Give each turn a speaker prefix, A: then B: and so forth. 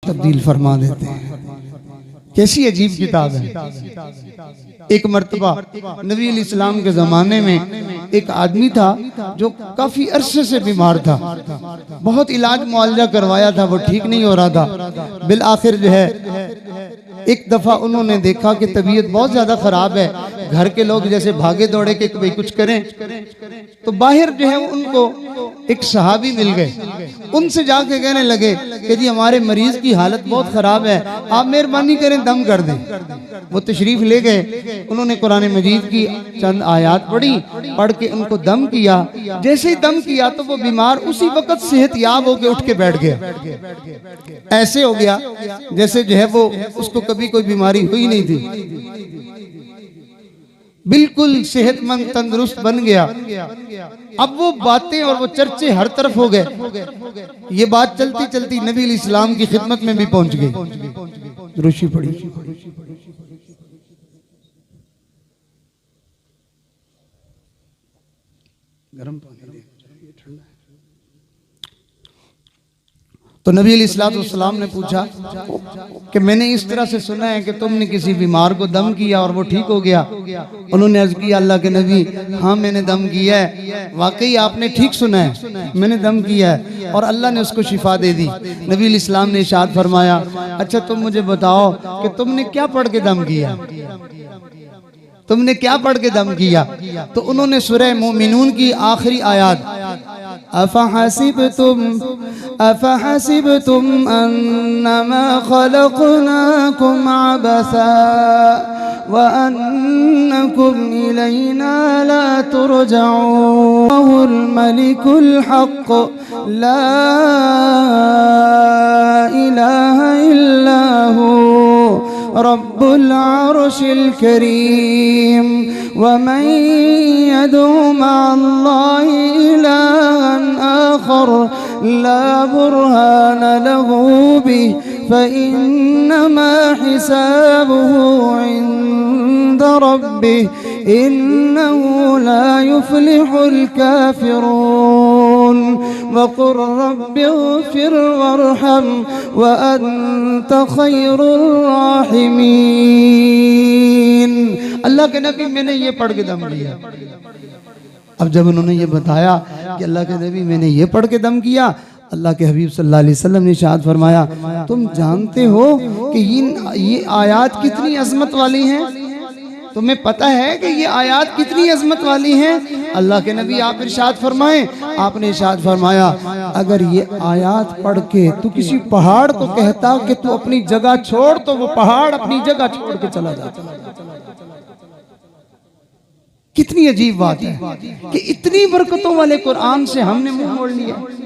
A: तब्दील फरमा देते हैं। कैसी अजीब किताब है। एक मर्तबा नबी इस्लाम के ज़माने में एक आदमी था जो काफ़ी अरसे से बीमार था, बहुत इलाज मुआवजा करवाया था, वो ठीक नहीं हो रहा था। बिल आखिर जो है एक दफ़ा उन्होंने देखा कि तबीयत बहुत ज़्यादा ख़राब है, घर के लोग जैसे भागे दौड़े कि भाई कुछ करें, तो बाहर जो है उनको एक सहाबी मिल गए। उनसे जाके कहने लगे कि जी हमारे मरीज की हालत बहुत ख़राब है, आप मेहरबानी करें दम कर दें। वो तशरीफ़ ले गए, उन्होंने कुरान मजीद की चंद आयात पढ़ी, पढ़ के उनको दम किया। जैसे ही दम किया तो वो बीमार उसी वक्त सेहतयाब होकर उठ के बैठ गया। ऐसे हो गया जैसे जो है वो उसको कभी कोई बीमारी हुई नहीं थी, बिल्कुल सेहतमंद तंदुरुस्त बन गया। अब वो बातें और वो चर्चे हर तरफ हो गए। ये बात चलती चलती नबी इस्लाम की खिदमत में भी पहुंच गई। रुशि पड़ी, गरम पानी ठंडा। तो नबी अलैहिस्सलाम ने पूछा कि मैंने इस तरह से सुना है कि तुमने किसी बीमार को दम किया और वो ठीक हो गया। उन्होंने अर्ज किया अल्लाह के नबी, हाँ मैंने दम किया है, वाकई आपने ठीक सुना है, मैंने दम किया है और अल्लाह ने उसको शिफा दे दी। नबी अलैहिस्सलाम ने इरशाद फरमाया, अच्छा तुम मुझे बताओ कि तुमने क्या पढ़ के दम किया, तुमने क्या पढ़ के दम किया? तो उन्होंने सूरह मोमिनून की आखिरी आयत अफहसिबतुम अन्नमा खलक़नाकुम अबसा व अन्नकुम इलैना ला तुरजऊन मलिकुल हक़ ला इलाहा इल्ला हु रब्बुल अर्शिल करीम वमन यदउ मअल्लाहि इलाहन आखर ला बुरहान लहू बिहि फइन्नमा हिसाबुहु इंद रब्बिहि इन्नहु ला युफ्लिहुल काफिरून वक़ुल रब्बिग़फिर वरहम व अंत खैरुर राहिमीन। अल्लाह के नबी मैंने ये पढ़ के दम लिया। अब जब उन्होंने ये बताया कि अल्लाह के नबी मैंने ये पढ़ के दम किया, अल्लाह के हबीब सल्लल्लाहु अलैहि वसल्लम ने इरशाद फरमाया, तुम जानते हो कि ये आयत कितनी अजमत वाली हैं? तुम्हें पता है कि ये आयत कितनी अजमत वाली हैं? अल्लाह के नबी आप इरशाद फरमाएं, आपने इरशाद फरमाया अगर ये आयत पढ़ के तू किसी पहाड़ को कहता कि तू अपनी जगह छोड़, तो वो पहाड़ अपनी जगह छोड़ के चला जाता। कितनी अजीब बात है कि इतनी बरकतों वाले कुरान से हमने मुंह मोड़ लिया।